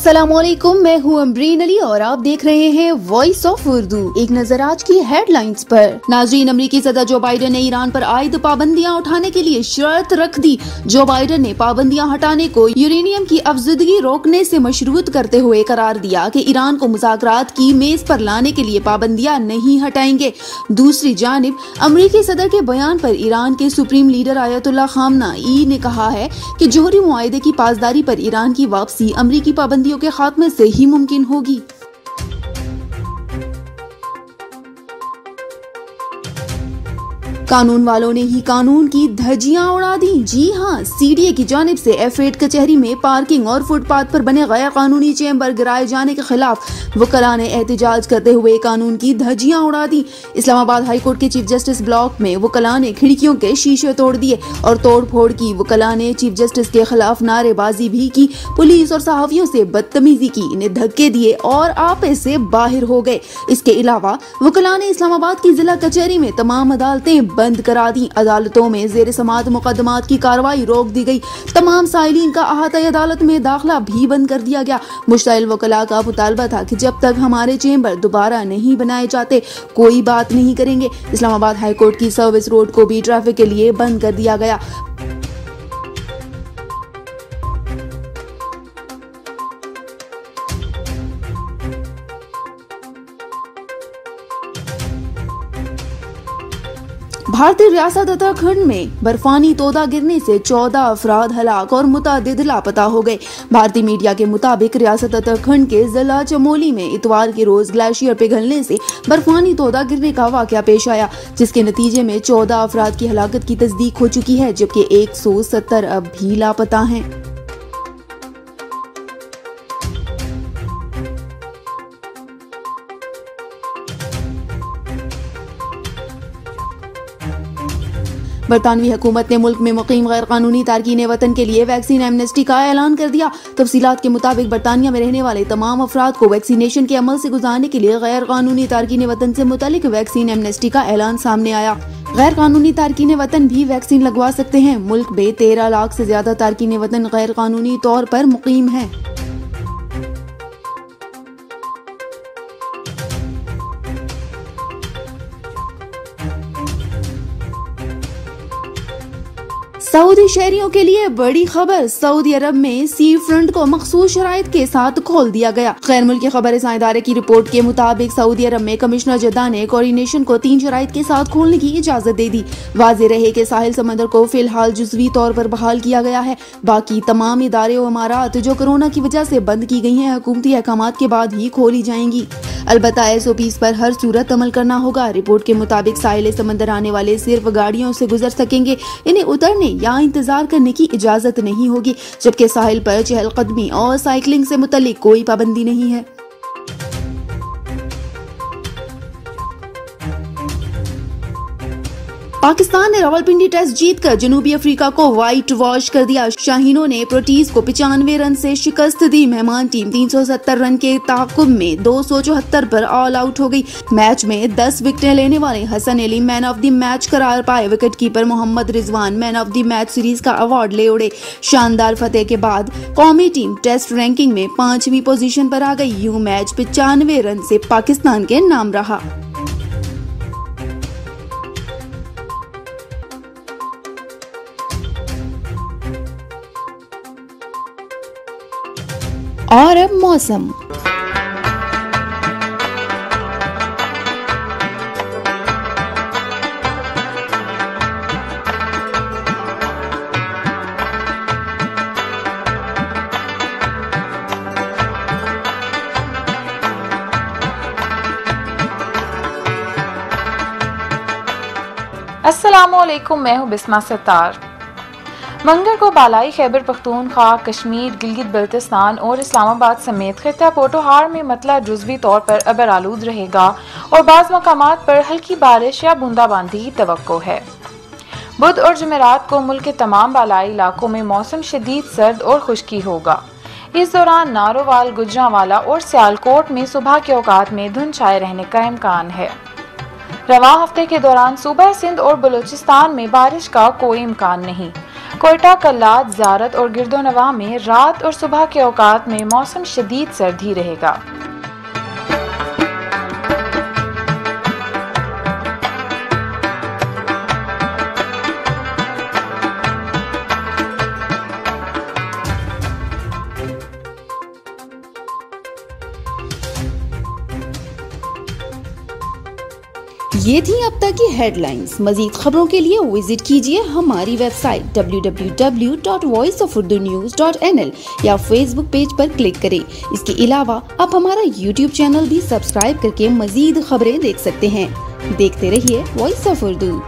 अस्सलामुअलैकुम, मैं हूँ अमरीन अली और आप देख रहे हैं वॉइस ऑफ उर्दू। एक नजर आज की हेडलाइंस पर। नाज़रीन, अमरीकी सदर जो बाइडन ने ईरान पर आयद पाबंदियां उठाने के लिए शर्त रख दी। जो बाइडन ने पाबंदियां हटाने को यूरेनियम की अफजदगी रोकने से मशरूत करते हुए करार दिया कि ईरान को मुज़ाकरात की मेज पर लाने के लिए पाबंदियां नहीं हटाएंगे। दूसरी जानिब अमरीकी सदर के बयान पर ईरान के सुप्रीम लीडर आयतुल्लाह खामनाई ने कहा है कि जोहरी मुआहदे की पासदारी पर ईरान की वापसी अमरीकी पाबंदियों के खात्मे से ही मुमकिन होगी। कानून वालों ने ही कानून की धज्जियां उड़ा दी। जी हां, सीडीए की जानिब से F8 कचहरी में पार्किंग और फुटपाथ पर बने गैर कानूनी चेंबर गिराए जाने के खिलाफ वकला ने एहतजाज करते हुए कानून की धज्जियां उड़ा दी। इस्लामाबाद हाई कोर्ट के चीफ जस्टिस ब्लॉक में वकला ने खिड़कियों के शीशे तोड़ दिए और तोड़ फोड़ की। वकला ने चीफ जस्टिस के खिलाफ नारेबाजी भी की, पुलिस और सहाफियों से बदतमीजी की, इन्हें धक्के दिए और आपे से बाहर हो गए। इसके अलावा वकला ने इस्लामाबाद की जिला कचहरी में तमाम अदालतें बंद करा दी। अदालतों में जेर समाअत मुकदमात की कार्रवाई रोक दी गई। तमाम साइलिन का अहाता अदालत में दाखिला भी बंद कर दिया गया। मुश्ताइल वकला का मुतालबा था कि जब तक हमारे चेंबर दोबारा नहीं बनाए जाते कोई बात नहीं करेंगे। इस्लामाबाद हाई कोर्ट की सर्विस रोड को भी ट्रैफिक के लिए बंद कर दिया गया। भारतीय रियासत उत्तराखंड में बर्फानी तोदा गिरने से 14 अफराद हलाक और मुतादिद लापता हो गए। भारतीय मीडिया के मुताबिक रियासत उत्तराखंड के जिला चमोली में इतवार के रोज ग्लेशियर पिघलने से बर्फानी तोदा गिरने का वाकया पेश आया, जिसके नतीजे में 14 अफराद की हलाकत की तस्दीक हो चुकी है, जबकि 170 अब भी लापता हैं। बरतानवी हुकूमत ने मुल्क में मुकीम गैर कानूनी तारकीन वतन के लिए वैक्सीन एमनेस्टी का ऐलान कर दिया। तफसीलात के मुताबिक बरतानिया में रहने वाले तमाम अफराद को वैक्सीनेशन के अमल से गुजारने के लिए गैर कानूनी तारकीन वतन से मुतालिक वैक्सीन एमनेस्टी का ऐलान सामने आया। गैर कानूनी तारकीन वतन भी वैक्सीन लगवा सकते हैं। मुल्क में 13 लाख से ज्यादा तारकीन वतन गैर कानूनी तौर पर मुकीम है। सऊदी शहरियों के लिए बड़ी खबर। सऊदी अरब में सी फ्रंट को मखसूस शराइत के साथ खोल दिया गया। गैर मुल्की खबरसां इदारे की रिपोर्ट के मुताबिक सऊदी अरब में कमिश्नर जद्दा ने कोऑर्डिनेशन को 3 शराइत के साथ खोलने की इजाजत दे दी। वाज़ेह रहे कि साहिल समंदर को फिलहाल जुज़वी तौर पर बहाल किया गया है। बाकी तमाम इदारे और इमारात जो कोरोना की वजह से बंद की गई हैं, हुकूमती अहकामात के बाद ही खोली जाएंगी। अलबत्ता SOPs पर हर सूरत अमल करना होगा। रिपोर्ट के मुताबिक साहिल समंदर आने वाले सिर्फ गाड़ियों से गुजर सकेंगे, इन्हें उतरने या इंतजार करने की इजाजत नहीं होगी, जबकि साहिल पर चहलकदमी और साइकिलिंग से मुतल्लिक कोई पाबंदी नहीं है। पाकिस्तान ने रावलपिंडी टेस्ट जीतकर जनूबी अफ्रीका को व्हाइट वॉश कर दिया। शाहीनों ने प्रोटीज को 95 रन से शिकस्त दी। मेहमान टीम 370 रन के ताकुब में 274 पर ऑल आउट हो गई। मैच में 10 विकेटें लेने वाले Hasan Ali man of the match करार पाए। Wicket keeper Mohammad Rizwan man of the match series का अवार्ड ले उड़े। शानदार फतेह के बाद कौमी टीम टेस्ट रैंकिंग में 5वीं पोजीशन पर आ गई। यूं मैच 95 रन से पाकिस्तान के नाम रहा। और अब मौसम। अस्सलामुअलैकुम, मैं हूँ बिस्मा सत्तार। मंगल को बालाई खैबर पख्तूनख्वा, कश्मीर, गिलगित बल्तिस्तान और इस्लामाबाद समेत खिता पोटोहार में मतला जुज़वी तौर पर अबर आलूद रहेगा और बाज़ मकामात पर हल्की बारिश या बूंदाबांदी की तवक्को है। बुध और जुमेरात को मुल्क के तमाम बालाई इलाकों में मौसम शदीद सर्द और खुश्की होगा। इस दौरान नारोवाल, गुजरांवाला और सियालकोट में सुबह के औकात में धुंध छाए रहने का इम्कान है। रवां हफ्ते के दौरान सूबा सिंध और बलूचिस्तान में बारिश का कोई इम्कान नहीं। कोयटा, कल्लात, ज़ारत और गिरदोनवा में रात और सुबह के औकात में मौसम शदीद सर्दी रहेगा। ये थी अब तक की हेडलाइंस। मजीद खबरों के लिए विजिट कीजिए हमारी वेबसाइट www.voiceofurdunews.nl या फेसबुक पेज पर क्लिक करें। इसके अलावा आप हमारा यूट्यूब चैनल भी सब्सक्राइब करके मजीद खबरें देख सकते हैं। देखते रहिए वॉइस ऑफ उर्दू।